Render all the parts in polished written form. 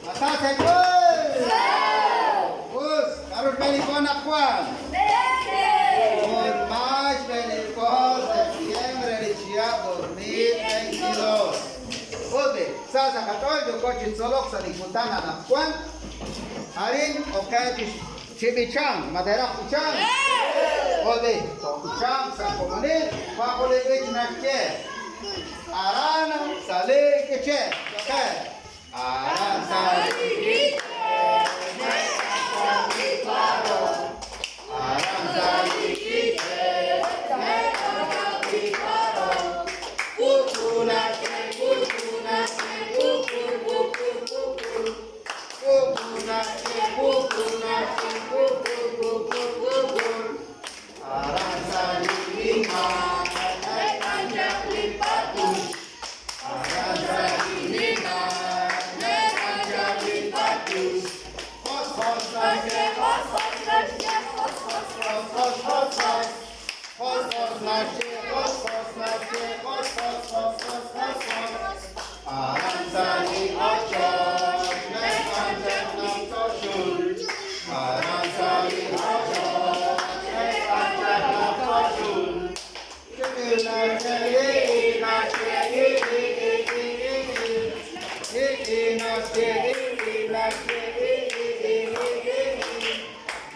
Masasa Kwan! Us, karun beli ko anak Kwan. Con mais beli ko, septiembre siap dormir tranquilo. Oke, sasa katoy do ko chinsolok sa liputan anak Kwan. Harin okay Chibichang, madera kuchang. Oke, so kuchang sa komunit, pa kole ke aran sale ke okay. Aran sale ke aran sale ke kukuna kukuna aran sale lima panjang lipatus aran sale lima panjang lipatus hos hos nase hos hos nase hos hos hos hos hos hos hos nase hos hos nase hos hos hos hos hos hos aran sale ocho panjang enam tujuh aran sale ocho panjang enam tujuh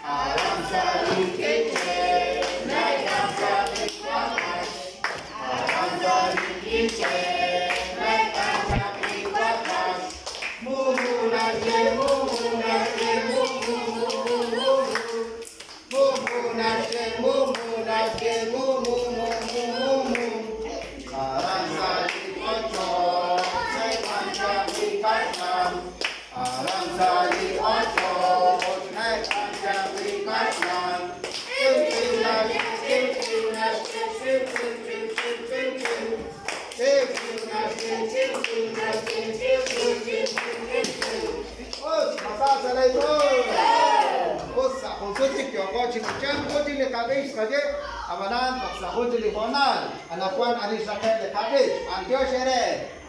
aram sale kece aram sale panas aram sale kece aram sale panas mumu nase mumu nase mumu mumu mumu nase mumu nase mumu mumu mumu aram sale ocho panjang lipat aram sale ocho panjang lipat Amanan, paksa ko juli honal, anak Kwan alis sakit de kabit, antio sere.